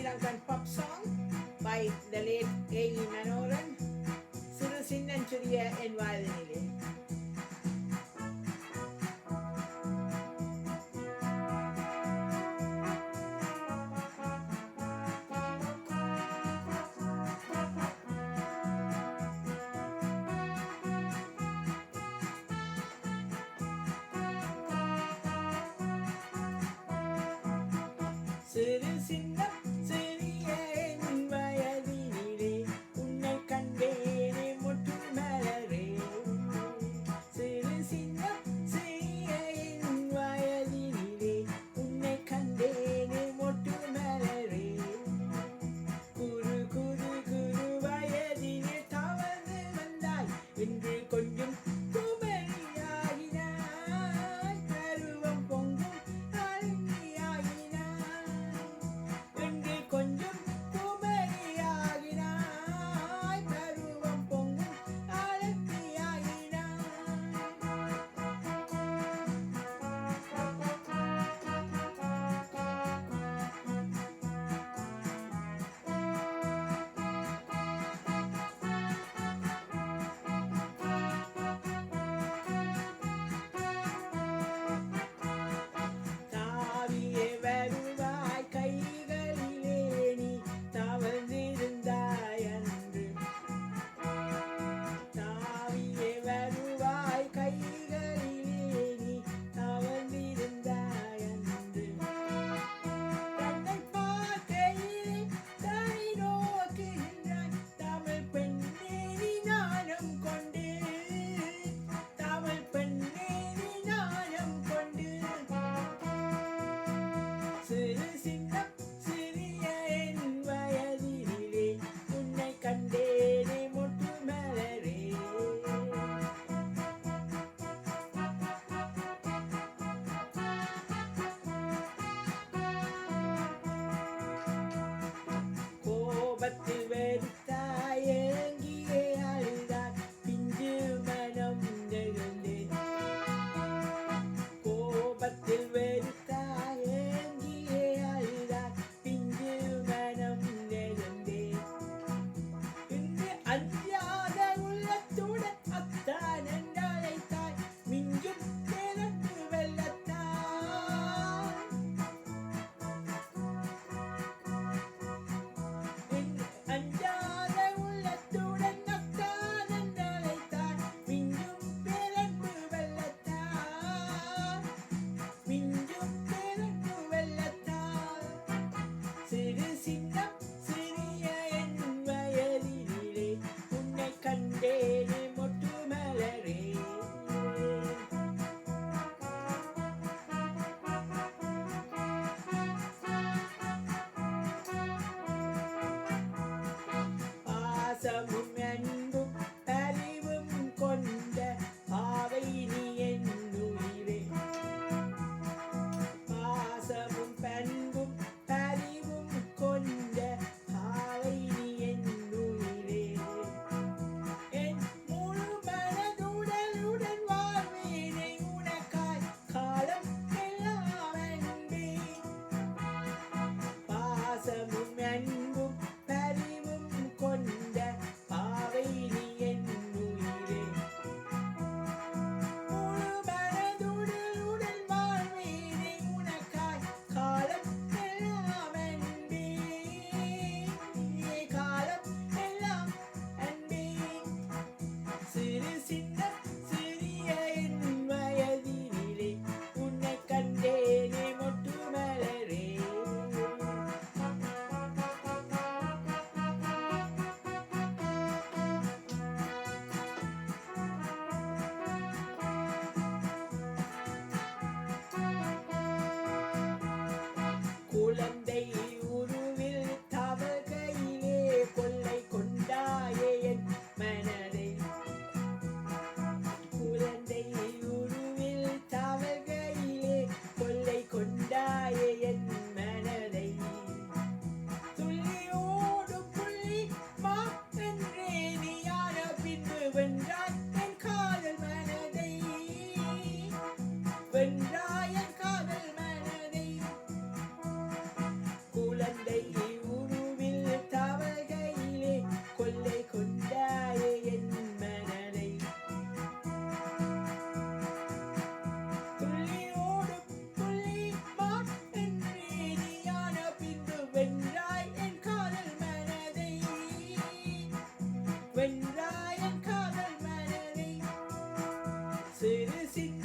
Sri Lankan pop song by the late A.E. Manoran, சிறு சின்னஞ்சிறிய என் வாழ்வினிலே. சிறு சின்ன சிறிய என் வயதினிலே உன்னை கண்டேனே முற்று மலரே. சிறு சின்ன சிறிய என் வயதினிலே உன்னை கண்டேனே முற்று மலரே. குறு குறு குறு வயதினே தவறு வந்தாய் என்று கொஞ்சம் குமரியாகினாய். பருவம் பொங்கும் கொஞ்சம் குமரியாகினாய். பருவம் பொங்கும் அழகியாகினாய். தாவியே வருவாய் கைகளிலே நீ தவழ்ந்திருந்தாய் அன்று. தாவியே வருவாய் கைகளிலே நீ தவழ்ந்திருந்தாய் அன்று. தன்னை பார்க்கையிலே தனி நோக்குகின்றாய் தமிழ் பெண்ணே நீ நாணம் கொண்டு. தமிழ் பெண்ணே நீ நாணம் கொண்டு. சிறு சின்ன சிறிய என் வயதினிலே உன்னை கண்டேனே முற்று மலரே. கோபத்தில் வெறுத்தாய் ஏங்கியே அழுதாய் பிஞ்சு மனம் நெகிழ்ந்தேன். கோபத்தில் வெறுத்தாய் ஏங்கியே அழுதாய் பிஞ்சு மனம் நெகிழ்ந்தேன். இன்று அஞ்சாத உள்ளத்துடன் அத்தான் என்றழைத்தாய் மிஞ்சும் திரண்டு வெள்ளத்தான். இன்று அஞ்சாத உள்ளத்துடன் அத்தான் என்றழைத்தாய் மிஞ்சும் திரண்டு வெள்ளத்தான். மிஞ்சும் திரண்டு வெள்ளத்தான். சிறு சின்ன சிறிய என் வயதினிலே உன்னை கண்டேனே முற்று மலரே. பாசமும் அன்பும் அறிவும் கொண்ட பாவை நீ என் உயிரே. பாசமும் பண்பும் அறிவும் கொண்ட பாவை நீ என் உயிரே. என் முழு மனதுடலுடன் வாழ்வேனே உனக்காய் காலம் எல்லாம் அன்பே. பாசமும் அன்பும் அறிவும் கொண்ட சிறு சின்ன